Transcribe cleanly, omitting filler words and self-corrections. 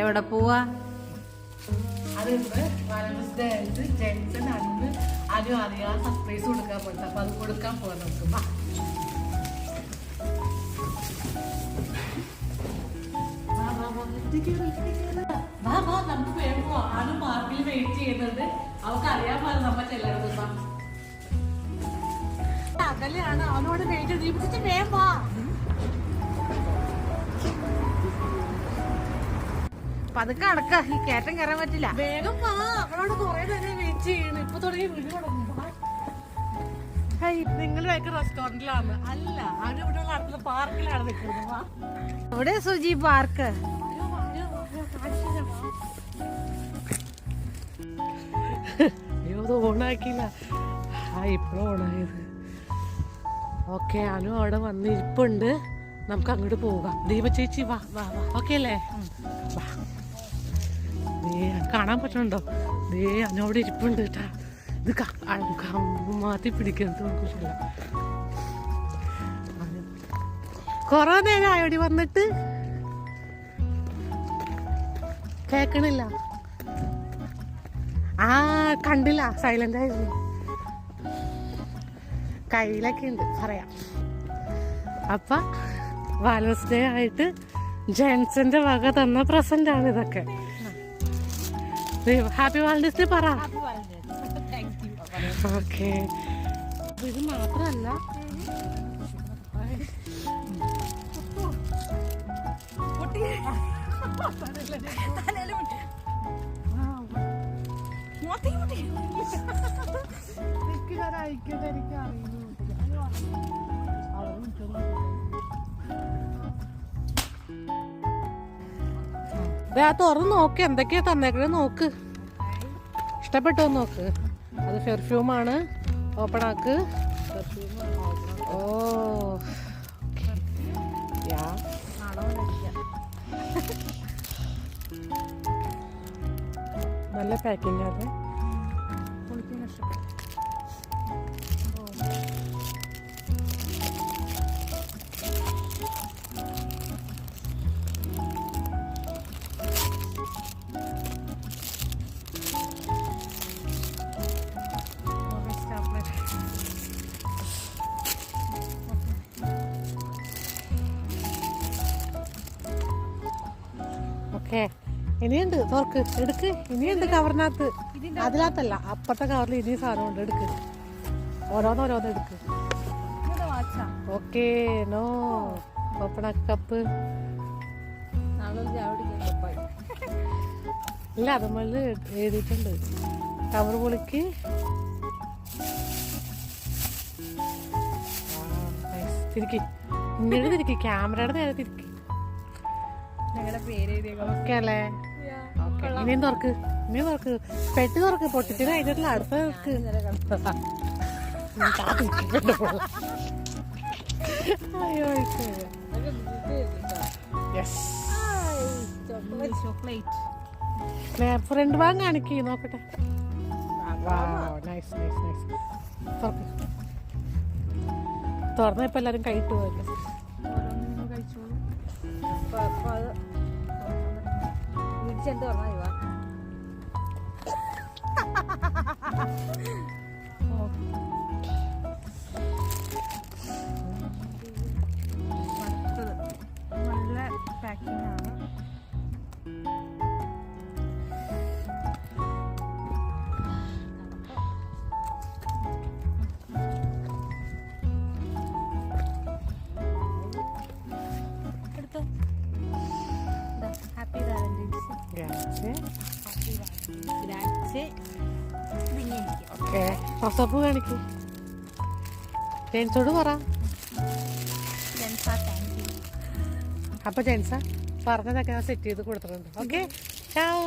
എവിടെ പോവാ? അത് വാലന്റൈൻസ് ഡേ ആയിട്ട് ജെൻസൺ അന്ന് ആരും അറിയാതെ സർപ്രൈസ് കൊടുക്കാൻ പോയിട്ട് അപ്പൊ അത് കൊടുക്കാൻ പോകാൻ നോക്കും. നമുക്ക് വേഗം ആണ് പാർക്കിൽ വെയിറ്റ് ചെയ്യുന്നത്. അവർക്ക് അറിയാൻ പാടില്ല നമ്മ ചെല്ലണം. അകലെയാണ് അവനോട് വെയിറ്റ് ചെയ്തിട്ട് വേഗം വാ. പതുക്കെ അടക്ക, ഈ കയറ്റം കയറാൻ പറ്റില്ല. വേഗം വാ, അവളോട് കുറെ നേരം വെയിറ്റ് ചെയ്യണം. ഇപ്പൊ തുടങ്ങി വീട് തുടങ്ങും. നിങ്ങൾ ഭയങ്കര റെസ്റ്റോറന്റിലാണ് അല്ല, അവിടെ ഇവിടെയുള്ള അടുത്തുള്ള പാർക്കിലാണ് നിൽക്കുന്നത്. എവിടെ സുജി പാർക്ക്? അയ്യോ അത് ഓണാക്കിയില്ല. ഇപ്പഴും ഓണായത്. ഓക്കെ, അനു അവിടെ വന്നിരിപ്പുണ്ട്. നമുക്ക് അങ്ങോട്ട് പോകാം. ദീപ ചേച്ചി വാ വാ വാ. ഓക്കെ അല്ലേ? വാ. കാണാൻ പറ്റണുണ്ടോ? ദേ അനു അവിടെ ഇരിപ്പുണ്ട് കേട്ടാ. ഇത് മാറ്റി പിടിക്കുന്നത് കുറിച്ചില്ല. കൊറേ നേരം ആയോടി വന്നിട്ട്. കേക്കണില്ല. കണ്ടില്ല, സൈലന്റ് ആയിരുന്നു. കയ്യിലൊക്കെ ഉണ്ട് പറയാം. അപ്പൊ വാലൻസ് ഡേ ആയിട്ട് ജെൻസന്റെ വക തന്ന പ്രസന്റ് ആണ് ഇതൊക്കെ. ഹാപ്പി വാലന്റൈൻസ് ഡേ പറ. ഓക്കെ, ഇത് മാത്രല്ല തുറന്ന് നോക്ക്, എന്തൊക്കെയാ തന്നേക്കണേ നോക്ക്. ഇഷ്ടപ്പെട്ടോ നോക്ക്. അത് പെർഫ്യൂമാണ്. ഓപ്പൺ ആക്ക്. ഓ നല്ല പാക്കിങ് അത്. ഓക്കെ, ഇനിയുണ്ട്. തുറക്ക്, എടുക്ക്. ഇനിയുണ്ട് കവറിനകത്ത്. അതിനകത്തല്ല, അപ്പുറത്തെ കവറിൽ ഇനിയും സാധനമുണ്ട്. എടുക്ക്, ഓരോന്നോരോന്ന് എടുക്ക്. ഓക്കെ, നോ ഓപ്പൺ കപ്പ് ഇല്ല, അത് നമ്മൾ എഴുതിയിട്ടുണ്ട്. കവർ പൊളിക്ക്. തിരിക്ക്, ഇങ്ങനെ തിരിക്ക്, ക്യാമറയുടെ നേരെ തിരിക്ക്. ഓക്കെ അല്ലേ? ഓക്കെ, ഇനിയും തുറക്ക്, ഇനിയും തുറക്ക്. പെട്ടി തുറക്ക്, പൊട്ടിച്ച് കഴിഞ്ഞിട്ടില്ല. അടുത്ത തുറക്ക്. ഫ്രണ്ട് ഭാഗം കാണിക്ക്, നോക്കട്ടെ. തുറന്നപ്പോ എല്ലാരും കഴിട്ട് പോയല്ലോ. നല്ല പാക്കിംഗ് ആണ്. Happy Valentine's. ഓക്കെ, റോസാപ്പൂ കാണിക്ക്. ജെൻസോട് പറ. അപ്പൊ ജെൻസ പറഞ്ഞതൊക്കെ ഞാൻ സെറ്റ് ചെയ്ത് കൊടുത്തിട്ടുണ്ട്. ഓക്കെ, ചാओ.